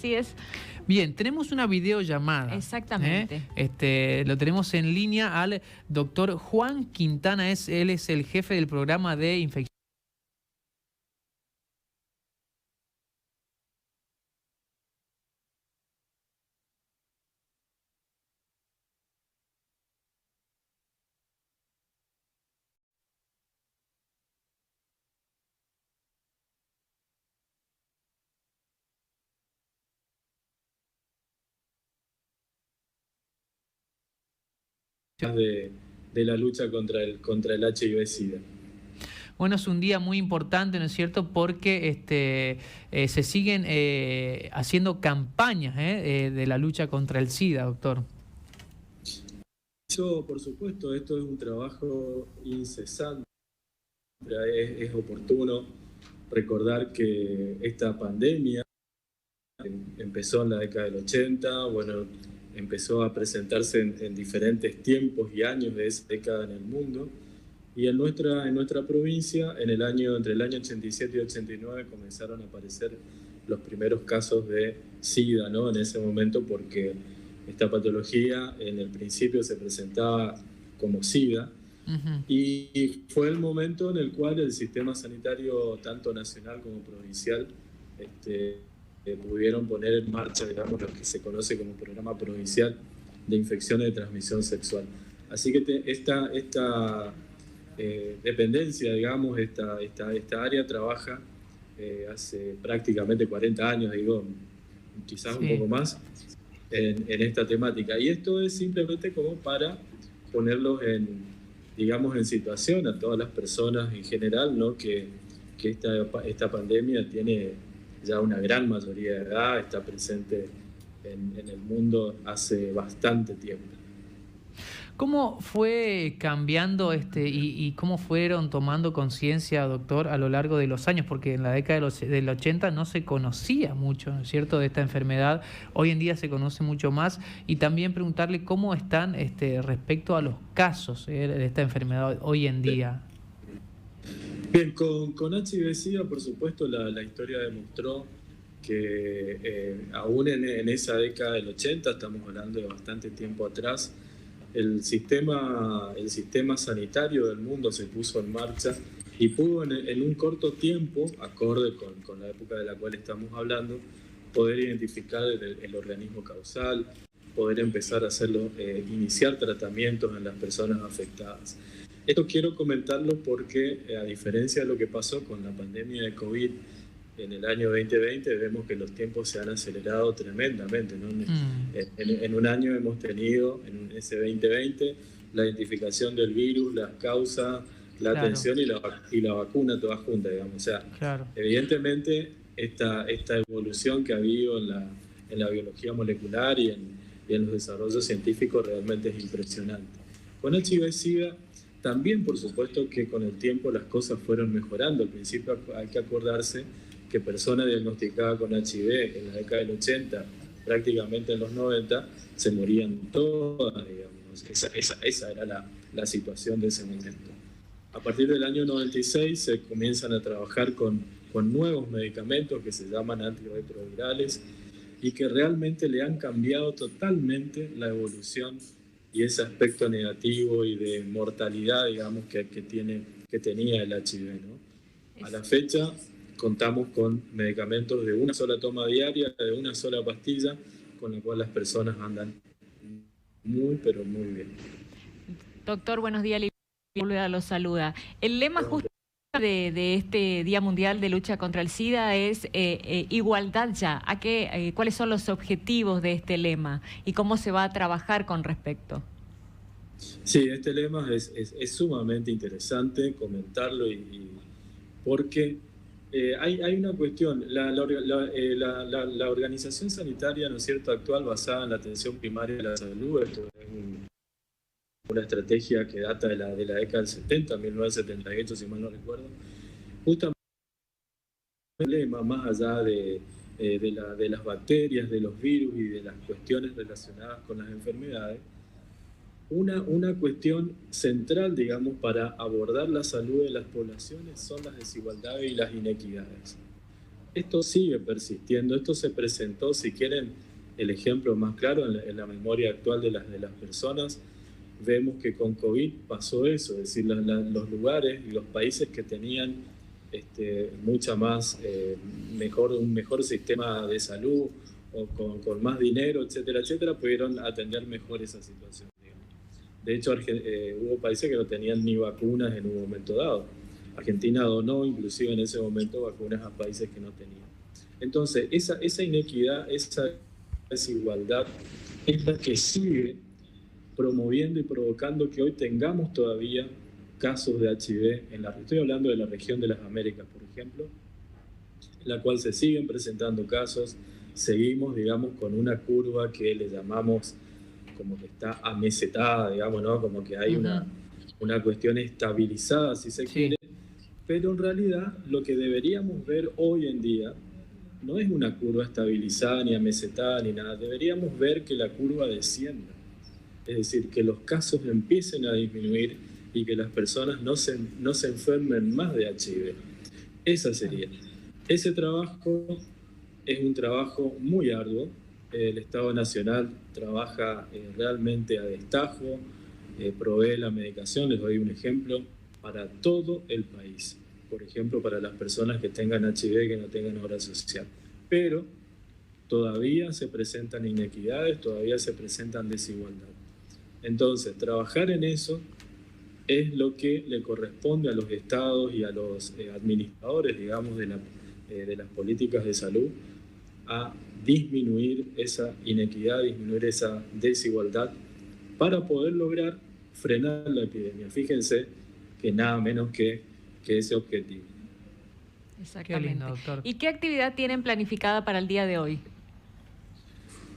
así es. Bien, tenemos una videollamada. Exactamente. Lo tenemos en línea al doctor Juan Quintana. Él es el jefe del programa de infección de la lucha contra el HIV-Sida. Bueno, es un día muy importante, ¿no es cierto? Porque se siguen haciendo campañas de la lucha contra el SIDA, doctor. Por supuesto, esto es un trabajo incesante. Es oportuno recordar que esta pandemia empezó en la década del 80, bueno, empezó a presentarse en diferentes tiempos y años de esa década en el mundo. Y en nuestra provincia, entre el año 87 y 89, comenzaron a aparecer los primeros casos de SIDA, ¿no? En ese momento, porque esta patología en el principio se presentaba como SIDA. Y fue el momento en el cual el sistema sanitario, tanto nacional como provincial, pudieron poner en marcha, digamos, lo que se conoce como Programa Provincial de Infecciones de Transmisión Sexual. Así que esta dependencia, digamos, esta área trabaja hace prácticamente 40 años, digo, quizás un poco más, en esta temática. Y esto es simplemente como para ponerlos en situación a todas las personas en general, ¿no? que esta pandemia tiene ya una gran mayoría de edad, está presente en el mundo hace bastante tiempo. ¿Cómo fue cambiando y cómo fueron tomando conciencia, doctor, a lo largo de los años? Porque en la década del 80 no se conocía mucho, ¿no es cierto?, de esta enfermedad. Hoy en día se conoce mucho más. Y también preguntarle cómo están respecto a los casos de esta enfermedad hoy en día. Bien, con HIV-Sida, por supuesto, la historia demostró que aún en esa década del 80, estamos hablando de bastante tiempo atrás, el sistema sanitario del mundo se puso en marcha y pudo en un corto tiempo, acorde con la época de la cual estamos hablando, poder identificar el organismo causal, poder empezar a iniciar tratamientos en las personas afectadas. Esto quiero comentarlo porque, a diferencia de lo que pasó con la pandemia de COVID en el año 2020, vemos que los tiempos se han acelerado tremendamente, ¿no? En un año hemos tenido, en ese 2020, la identificación del virus, las causas, la atención y la vacuna todas juntas, digamos. O sea, evidentemente esta evolución que ha habido en la biología molecular y en los desarrollos científicos realmente es impresionante. Con HIV-Sida también, por supuesto, que con el tiempo las cosas fueron mejorando. Al principio hay que acordarse que personas diagnosticadas con HIV en la década del 80, prácticamente en los 90, se morían todas, digamos. Esa era la situación de ese momento. A partir del año 96 se comienzan a trabajar con nuevos medicamentos que se llaman antirretrovirales y que realmente le han cambiado totalmente la evolución y ese aspecto negativo y de mortalidad, digamos, que tenía el HIV, ¿no? A la fecha contamos con medicamentos de una sola toma diaria, de una sola pastilla, con la cual las personas andan muy, pero muy bien. Doctor, buenos días, Lívia lo saluda. El lema justo de este Día Mundial de Lucha contra el SIDA es igualdad ya. ¿Cuáles son los objetivos de este lema y cómo se va a trabajar con respecto? Sí, este lema es sumamente interesante comentarlo porque hay una cuestión. La organización sanitaria, ¿no es cierto?, actual, basada en la atención primaria de la salud, esto es una estrategia que data de la década del 70, 1978, si mal no recuerdo. Justamente el lema, más allá de las bacterias, de los virus y de las cuestiones relacionadas con las enfermedades, una cuestión central, digamos, para abordar la salud de las poblaciones son las desigualdades y las inequidades. esto sigue persistiendo. Esto se presentó, si quieren, el ejemplo más claro en la memoria actual de las personas. Vemos que con COVID pasó eso, es decir, los lugares y los países que tenían mucha más, un mejor sistema de salud o con más dinero, etcétera, etcétera, pudieron atender mejor esa situación. De hecho, hubo países que no tenían ni vacunas en un momento dado. Argentina donó inclusive en ese momento vacunas a países que no tenían. Entonces, esa inequidad, esa desigualdad es la que sigue promoviendo y provocando que hoy tengamos todavía casos de HIV estoy hablando de la región de las Américas, por ejemplo, en la cual se siguen presentando casos. Seguimos, digamos, con una curva que le llamamos como que está amesetada, digamos, ¿no? Como que hay una cuestión estabilizada, si se quiere, pero en realidad lo que deberíamos ver hoy en día no es una curva estabilizada ni amesetada ni nada, deberíamos ver que la curva descienda, es decir, que los casos empiecen a disminuir y que las personas no se enfermen más de HIV. Esa sería. Ese trabajo es un trabajo muy arduo. El Estado Nacional trabaja realmente a destajo, provee la medicación, les doy un ejemplo, para todo el país. Por ejemplo, para las personas que tengan HIV, que no tengan obra social. Pero todavía se presentan inequidades, todavía se presentan desigualdades. Entonces, trabajar en eso es lo que le corresponde a los estados y a los administradores, digamos, de las políticas de salud, a disminuir esa inequidad, disminuir esa desigualdad para poder lograr frenar la epidemia. Fíjense que nada menos que ese objetivo. Exactamente. Qué lindo, doctor. ¿Y qué actividad tienen planificada para el día de hoy?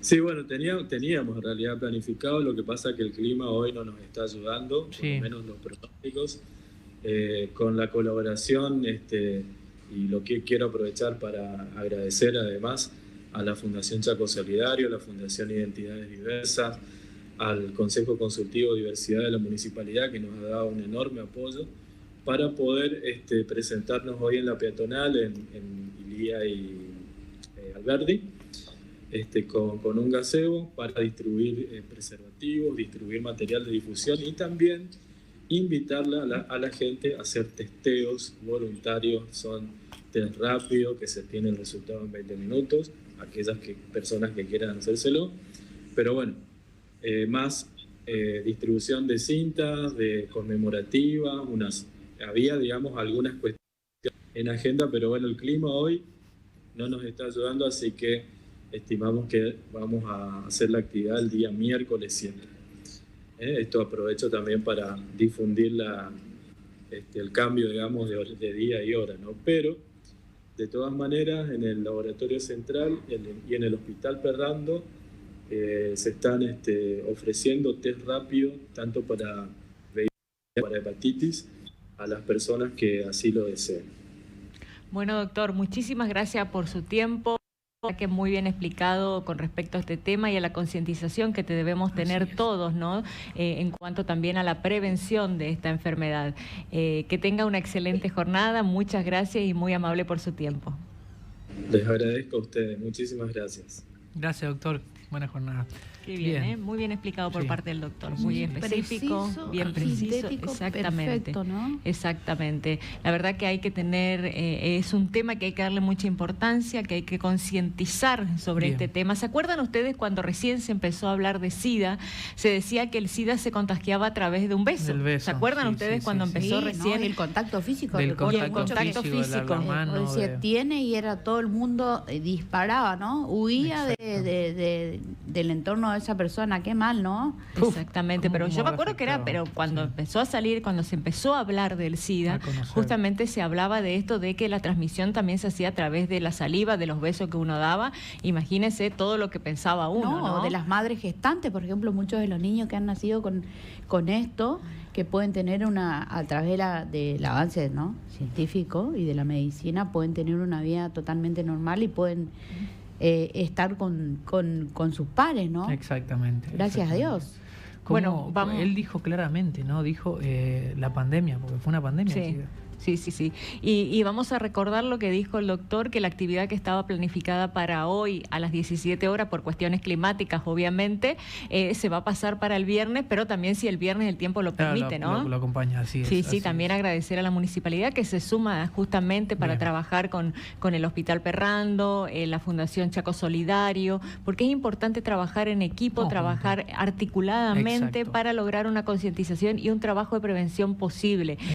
Sí, bueno, teníamos en realidad planificado, lo que pasa es que el clima hoy no nos está ayudando, por lo menos los pronósticos, con la colaboración, y lo que quiero aprovechar para agradecer además a la Fundación Chaco Solidario, a la Fundación Identidades Diversas, al Consejo Consultivo de Diversidad de la Municipalidad, que nos ha dado un enorme apoyo para poder presentarnos hoy en la peatonal, en Ilía y Alberdi, con un gazebo para distribuir preservativos, distribuir material de difusión y también invitarla a la gente a hacer testeos voluntarios. Son test rápidos que se tiene el resultado en 20 minutos, aquellas personas que quieran hacérselo. Pero bueno, más distribución de cintas, de conmemorativas, había, digamos, algunas cuestiones en agenda, pero bueno, el clima hoy no nos está ayudando, así que estimamos que vamos a hacer la actividad el día miércoles 7. Esto aprovecho también para difundir el cambio, digamos, de día y hora, ¿no? Pero, de todas maneras, en el Laboratorio Central y en el Hospital Perrando se están ofreciendo test rápido, tanto para VIH como para hepatitis, a las personas que así lo deseen. Bueno, doctor, muchísimas gracias por su tiempo, que muy bien explicado con respecto a este tema y a la concientización que debemos tener todos, ¿no? En cuanto también a la prevención de esta enfermedad. Que tenga una excelente jornada, muchas gracias y muy amable por su tiempo. Les agradezco a ustedes, muchísimas gracias. Gracias, doctor. Buena jornada. Qué bien, muy bien explicado por parte del doctor, muy específico, bien preciso, exactamente, perfecto, ¿no? Exactamente. La verdad que hay que tener, es un tema que hay que darle mucha importancia, que hay que concientizar sobre este tema. ¿Se acuerdan ustedes cuando recién se empezó a hablar de SIDA? Se decía que el SIDA se contagiaba a través de un beso. ¿Se acuerdan ustedes cuando empezó recién? ¿No? El contacto físico. El contacto físico. O decía, tiene, y era todo el mundo disparaba, ¿no? Huía del entorno de esa persona, qué mal, ¿no? Exactamente, pero yo me acuerdo que era, pero cuando empezó a salir, cuando se empezó a hablar del SIDA, justamente se hablaba de esto, de que la transmisión también se hacía a través de la saliva, de los besos que uno daba. Imagínense todo lo que pensaba uno, ¿no? De las madres gestantes, por ejemplo, muchos de los niños que han nacido con esto, que pueden tener a través del avance, ¿no?, científico y de la medicina, pueden tener una vida totalmente normal y pueden estar con sus pares, ¿no? Exactamente. Gracias a Dios. Bueno, él dijo claramente, ¿no? Dijo la pandemia, porque fue una pandemia. Sí. Sí, sí, sí. Y vamos a recordar lo que dijo el doctor, que la actividad que estaba planificada para hoy a las 17 horas por cuestiones climáticas, obviamente, se va a pasar para el viernes, pero también si el viernes el tiempo lo permite, ¿no? Lo acompaña, así es. Sí, sí, así también es. agradecer a la municipalidad que se suma justamente para trabajar con el Hospital Perrando, la Fundación Chaco Solidario, porque es importante trabajar en equipo, trabajar articuladamente para lograr una concientización y un trabajo de prevención posible.